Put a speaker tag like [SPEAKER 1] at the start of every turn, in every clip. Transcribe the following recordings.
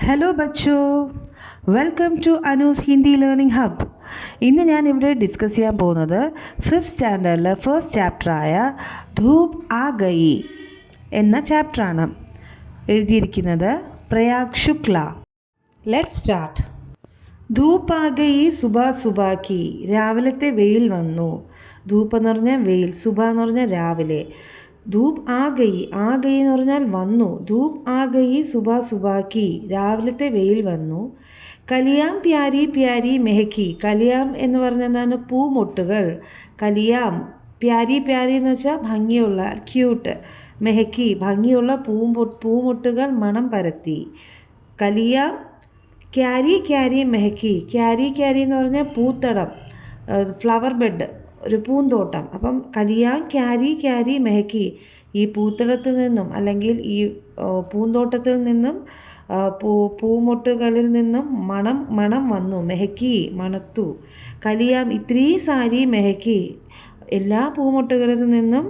[SPEAKER 1] Hello ബച്ചോ, welcome to Anu's Hindi learning hub. ഇന്ന് ഞാൻ ഇവിടെ ഡിസ്കസ് ചെയ്യാൻ പോകുന്നത് ഫിഫ്ത്ത് സ്റ്റാൻഡേർഡിലെ ഫസ്റ്റ് ചാപ്റ്ററായ ധൂപ് ആ ഗയി എന്ന ചാപ്റ്ററാണ്. എഴുതിയിരിക്കുന്നത് പ്രയാഗ് ശുക്ല. Let start. ധൂപ് ആ ഗയി സുബ സുബാക്കി. രാവിലത്തെ വെയിൽ വന്നു. ധൂപ്പ് എന്ന് പറഞ്ഞാൽ വെയിൽ, സുബ എന്ന് പറഞ്ഞാൽ രാവിലെ. ധൂപ് ആ ഗയി എന്ന് പറഞ്ഞാൽ വന്നു. ധൂപ് ആ ഗയി സുബ സുബാക്കി. രാവിലത്തെ വെയിൽ വന്നു. കലിയാം പ്യാരി പ്യാരി മെഹക്കി. കലിയാം എന്ന് പറഞ്ഞാൽ എന്താണ്? പൂമൊട്ടുകൾ. കലിയാം പ്യാരി പ്യാരി എന്ന് വെച്ചാൽ ഭംഗിയുള്ള, ക്യൂട്ട്. മെഹക്കി ഭംഗിയുള്ള പൂമൊട്ടുകൾ മണം പരത്തി. കലിയാം ക്യാരി ക്യാരി മെഹക്കി. ക്യാരി ക്യാരി എന്ന് പറഞ്ഞാൽ പൂത്തടം, ഫ്ലവർ ബെഡ്, ഒരു പൂന്തോട്ടം. അപ്പം കലിയാൻ ക്യാരി ക്യാരി മെഹക്കി. ഈ പൂത്തടത്തിൽ നിന്നും അല്ലെങ്കിൽ ഈ പൂന്തോട്ടത്തിൽ നിന്നും പൂമൊട്ടുകളിൽ നിന്നും മണം വന്നു. മെഹക്കി മണത്തു. കലിയാം ഇത്രീ സാരി മെഹക്കി. എല്ലാ പൂമൊട്ടുകളിൽ നിന്നും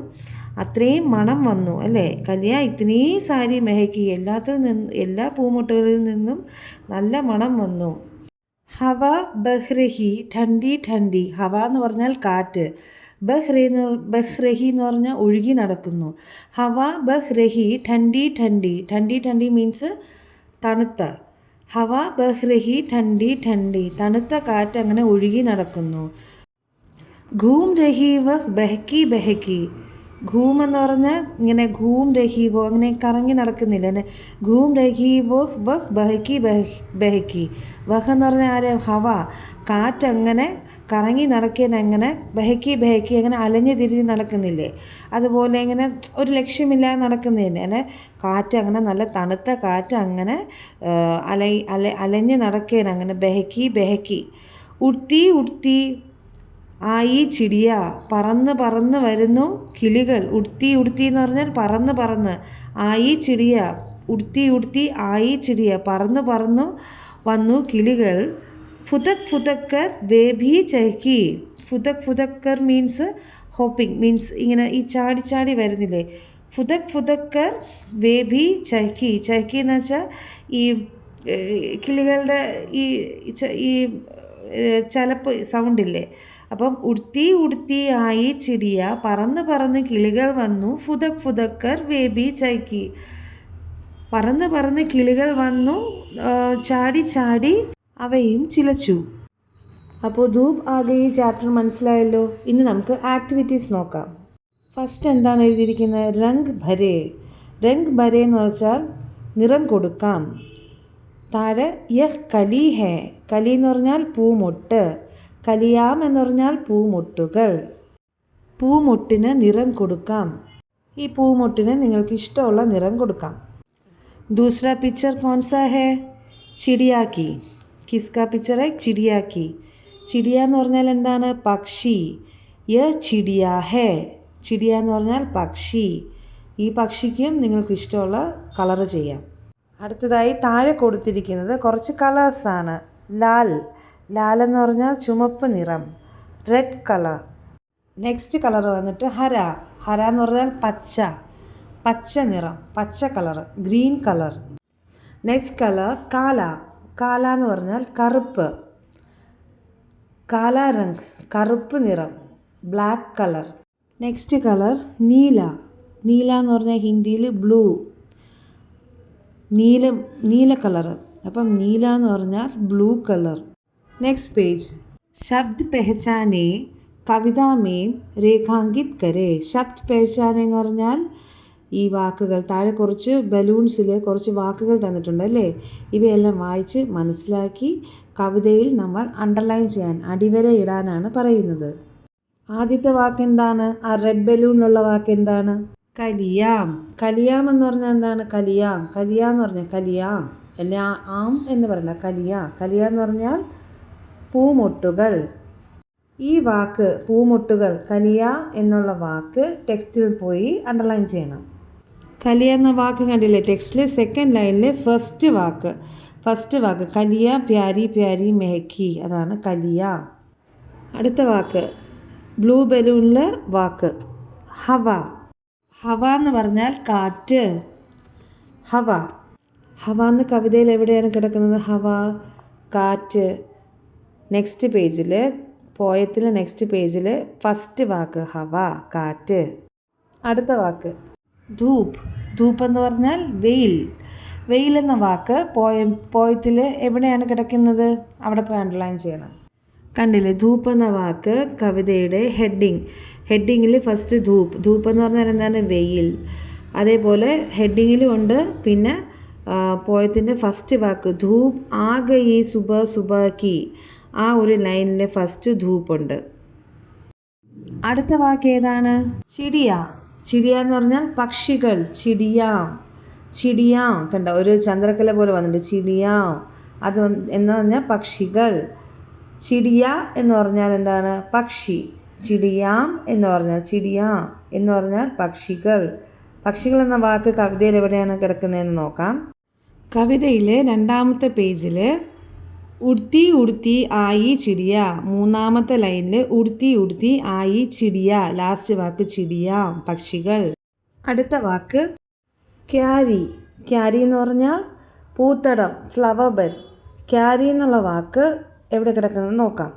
[SPEAKER 1] അത്രയും മണം വന്നു അല്ലേ. കലിയ ഇത്രേ സാരി മെഹക്കി. എല്ലാ പൂമൊട്ടുകളിൽ നിന്നും നല്ല മണം വന്നു. ഹവ ബഹ്രഹി ഠണ്ഡി ഠണ്ഡി. ഹവ എന്ന് പറഞ്ഞാൽ കാറ്റ്. ബഹ്രഹി എന്ന് പറഞ്ഞാൽ ഒഴുകി നടക്കുന്നു. ഹവ ബഹ്രഹി ഠണ്ഡി ഠണ്ഡി. ഠണ്ഡി ഠണ്ഡി മീൻസ് തണുത്ത. ഹവ ബഹ്രഹി ഠണ്ഡി ഠണ്ഡി. തണുത്ത കാറ്റ് അങ്ങനെ ഒഴുകി നടക്കുന്നു. ഘൂം രഹി വഹ് ബഹക്കി ബഹക്കി. ഘൂം എന്ന് പറഞ്ഞാൽ ഇങ്ങനെ ഘൂം രഹി വോ, അങ്ങനെ കറങ്ങി നടക്കുന്നില്ല അല്ലേ. ഘൂം രഹി വോ വഹ് ബഹക്കി ബഹക്കി. വഹ് എന്ന് പറഞ്ഞാൽ ആര്? ഹവ. കാറ്റങ്ങനെ കറങ്ങി നടക്കാനങ്ങനെ ബഹക്കി ബഹക്കി അങ്ങനെ അലഞ്ഞു തിരിഞ്ഞ് നടക്കുന്നില്ലേ, അതുപോലെ ഇങ്ങനെ ഒരു ലക്ഷ്യമില്ലാതെ നടക്കുന്നില്ലേ അല്ലെ. കാറ്റ് അങ്ങനെ നല്ല തണുത്ത കാറ്റ് അങ്ങനെ അലഞ്ഞ് നടക്കുകയാണ് അങ്ങനെ. ബഹക്കി ബഹക്കി. ഉടുത്തി ഉടുത്തി ആയി ചിടിയ. പറന്ന് പറന്ന് വരുന്നു കിളികൾ. ഉടുത്തി ഉടുത്തി എന്ന് പറഞ്ഞാൽ പറന്ന് പറന്ന്. ആയി ചിടിയ. ഉടുത്തി ഉടുത്തി ആയി ചിടിയ. പറന്ന് പറന്നു വന്നു കിളികൾ. ഫുതക് ഫുതക്കർ വേ ഭി ചഹക്കി. ഫുതക് ഫുതക്കർ മീൻസ് ഹോപ്പിംഗ്, മീൻസ് ഇങ്ങനെ ഈ ചാടി ചാടി വരുന്നില്ലേ. ഫുതക് ഫുതക്കർ വേ ഭി ചഹക്കി. ചഹക്കി എന്ന് വെച്ചാൽ ഈ കിളികളുടെ ഈ ചലപ്പ് സൗണ്ടില്ലേ. അപ്പം ഉടുത്തി ഉടുത്തി ആയി ചിടിയ. പറന്ന് പറന്ന് കിളികൾ വന്നു. ഫുതക് ഫുതക്കർ വേബി ചൈക്കി. പറന്ന് പറന്ന് കിളികൾ വന്നു, ചാടി ചാടി അവയും ചിലച്ചു. അപ്പോൾ ധൂപ് ആകെ ഈ ചാപ്റ്റർ മനസ്സിലായല്ലോ. ഇനി നമുക്ക് ആക്ടിവിറ്റീസ് നോക്കാം. ഫസ്റ്റ് എന്താണ് എഴുതിയിരിക്കുന്നത്? രംഗ് ഭരേ. രംഗ് ഭരേ എന്ന് വെച്ചാൽ നിറം കൊടുക്കാം. താഴെ യഹ് കലി ഹേ. കലി എന്ന് പറഞ്ഞാൽ പൂമൊട്ട്. കലിയാം എന്ന് പറഞ്ഞാൽ പൂമൊട്ടുകൾ. പൂമൊട്ടിന് നിറം കൊടുക്കാം. ഈ പൂമൊട്ടിന് നിങ്ങൾക്ക് ഇഷ്ടമുള്ള നിറം കൊടുക്കാം. ദൂസര പിക്ചർ കോൺസാ ഹേ? ചിടിയാക്കി. കിസ്കാ പിക്ചർ ഹേ? ചിടിയാക്കി. ചിടിയ എന്ന് പറഞ്ഞാൽ എന്താണ്? പക്ഷി. യഹ് ചിടിയ ഹേ. ചിടിയ എന്ന് പറഞ്ഞാൽ പക്ഷി. ഈ പക്ഷിക്കും നിങ്ങൾക്ക് ഇഷ്ടമുള്ള കളറ് ചെയ്യാം. അടുത്തതായി താഴെ കൊടുത്തിരിക്കുന്നത് കുറച്ച് കളേഴ്സാണ്. ലാൽ. ലാൽ എന്ന് പറഞ്ഞാൽ ചുമപ്പ് നിറം, റെഡ് കളർ. നെക്സ്റ്റ് കളർ വന്നിട്ട് ഹര. ഹര എന്ന് പറഞ്ഞാൽ പച്ച, പച്ച നിറം, പച്ച colour, green colour. Next colour കാല. കാല എന്ന് പറഞ്ഞാൽ കറുപ്പ്. കാല രംഗ്, കറുപ്പ് നിറം, ബ്ലാക്ക് കളർ. നെക്സ്റ്റ് കളർ നീല. നീല എന്ന് പറഞ്ഞാൽ ഹിന്ദിയിൽ ബ്ലൂ, നീല കളർ. അപ്പം നീല എന്ന് പറഞ്ഞാൽ ബ്ലൂ കളർ. Next page. ശബ്ദ് പെഹചാനെ കവിത മേം രേഖാങ്കിത് കരേ. ശബ്ദ് പെഹചാനെ എന്ന് പറഞ്ഞാൽ ഈ വാക്കുകൾ. താഴെ കുറച്ച് ബലൂൺസിൽ കുറച്ച് വാക്കുകൾ തന്നിട്ടുണ്ട് അല്ലേ. ഇവയെല്ലാം വായിച്ച് മനസ്സിലാക്കി കവിതയിൽ നമ്മൾ അണ്ടർലൈൻ ചെയ്യാൻ, അടിവര ഇടാനാണ് പറയുന്നത്. ആദ്യത്തെ വാക്ക് എന്താണ്? ആ റെഡ് ബലൂണിലുള്ള വാക്ക് എന്താണ്? കലിയാം. കലിയാം എന്ന് പറഞ്ഞാൽ എന്താണ്? കലിയാം. കലിയ എന്ന് പറഞ്ഞാൽ കലിയാം എല്ലാ ആം എന്ന് പറയണ്ട, കലിയ. കലിയ എന്ന് പറഞ്ഞാൽ പൂമൊട്ടുകൾ. ഈ വാക്ക് പൂമൊട്ടുകൾ, കലിയ എന്നുള്ള വാക്ക് ടെക്സ്റ്റിൽ പോയി അണ്ടർലൈൻ ചെയ്യണം. കലിയ എന്ന വാക്ക് കണ്ടില്ലേ ടെക്സ്റ്റിൽ സെക്കൻഡ് ലൈനിൽ ഫസ്റ്റ് വാക്ക് കലിയ പ്യാരി പ്യാരി മെഹക്കി. അതാണ് കലിയ. അടുത്ത വാക്ക് ബ്ലൂ ബലൂണിലെ വാക്ക് ഹവ. ഹവ എന്ന് പറഞ്ഞാൽ കാറ്റ്. ഹവ. ഹവ എന്ന കവിതയിൽ എവിടെയാണ് കിടക്കുന്നത്? ഹവ, കാറ്റ്. നെക്സ്റ്റ് പേജിൽ, പോയത്തിലെ നെക്സ്റ്റ് പേജിൽ ഫസ്റ്റ് വാക്ക് ഹവ, കാറ്റ്. അടുത്ത വാക്ക് ധൂപ്പ്. ധൂപ്പ് എന്ന് പറഞ്ഞാൽ വെയിൽ. വെയിൽ എന്ന വാക്ക് പോയത്തിൽ എവിടെയാണ് കിടക്കുന്നത്? അവിടെ പോയി അണ്ടർലൈൻ ചെയ്യണം. കണ്ടില്ലേ, ധൂപ്പ് എന്ന വാക്ക് കവിതയുടെ ഹെഡിങ്ങിൽ ഫസ്റ്റ് ധൂപ്പ്. ധൂപ്പ് എന്ന് പറഞ്ഞാൽ എന്താണ്? വെയിൽ. അതേപോലെ ഹെഡിങ്ങിലും ഉണ്ട്. പിന്നെ പോയത്തിൻ്റെ ഫസ്റ്റ് വാക്ക് ധൂപ്പ് ആ ഗയി സുബ സുബ കി, ആ ഒരു ലൈനിൽ ഫസ്റ്റ് ധൂപ്പുണ്ട്. അടുത്ത വാക്ക് ഏതാണ്? ചിടിയ. ചിടിയ എന്ന് പറഞ്ഞാൽ പക്ഷികൾ. ചിടിയാം കണ്ട, ഒരു ചന്ദ്രക്കല പോലെ വന്നിട്ടുണ്ട്. ചിടിയാം അത് എന്ന് പറഞ്ഞാൽ പക്ഷികൾ. ചിടിയ എന്ന് പറഞ്ഞാൽ എന്താണ്? പക്ഷി. ചിടിയാം എന്ന് പറഞ്ഞാൽ പക്ഷികൾ. പക്ഷികൾ എന്ന വാക്ക് കവിതയിൽ എവിടെയാണ് കിടക്കുന്നതെന്ന് നോക്കാം. കവിതയിലെ 2ാമത്തെ പേജിൽ ഉടുത്തി ഉടുത്തി ആയി ചിടിയ, 3ാമത്തെ ലൈനിൽ ഉടുത്തി ഉടുത്തി ആയി ചിടിയ, ലാസ്റ്റ് വാക്ക് ചിടിയാം, പക്ഷികൾ. അടുത്ത വാക്ക് ക്യാരി. ക്യാരി എന്ന് പറഞ്ഞാൽ പൂത്തടം, ഫ്ലവർ ബെഡ്. ക്യാരി എന്നുള്ള വാക്ക് എവിടെ കിടക്കുന്നത് നോക്കാം.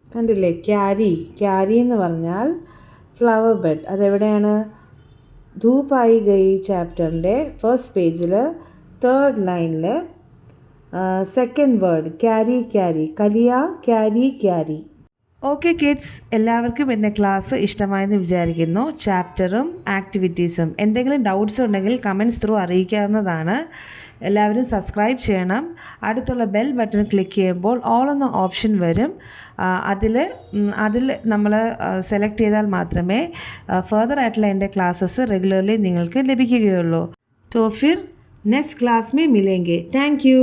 [SPEAKER 1] കണ്ടില്ലേ, ക്യാരി എന്ന് പറഞ്ഞാൽ ഫ്ലവർ ബെഡ്. അതെവിടെയാണ്? ധൂപ്പ് ആയി ഗയി ചാപ്റ്ററിൻ്റെ ഫസ്റ്റ് പേജിൽ 3rd ലൈനിൽ സെക്കൻഡ് വേർഡ് ക്യാരി. കലിയ ക്യാരി. ഓക്കെ കിഡ്സ്, എല്ലാവർക്കും എൻ്റെ ക്ലാസ് ഇഷ്ടമായെന്ന് വിചാരിക്കുന്നു. ചാപ്റ്ററും ആക്ടിവിറ്റീസും. എന്തെങ്കിലും ഡൗട്ട്സ് ഉണ്ടെങ്കിൽ കമൻറ്റ്സ് ത്രൂ അറിയിക്കാവുന്നതാണ്. എല്ലാവരും സബ്സ്ക്രൈബ് ചെയ്യണം. അടുത്തുള്ള ബെൽ ബട്ടൺ ക്ലിക്ക് ചെയ്യുമ്പോൾ ഓൾ എന്ന ഓപ്ഷൻ വരും. അതിൽ നമ്മൾ സെലക്ട് ചെയ്താൽ മാത്രമേ ഫർദർ ആയിട്ടുള്ള എൻ്റെ ക്ലാസ്സസ് റെഗുലർലി നിങ്ങൾക്ക് ലഭിക്കുകയുള്ളൂ. तो फिर नेक्स्ट क्लास में मिलेंगे. Thank you.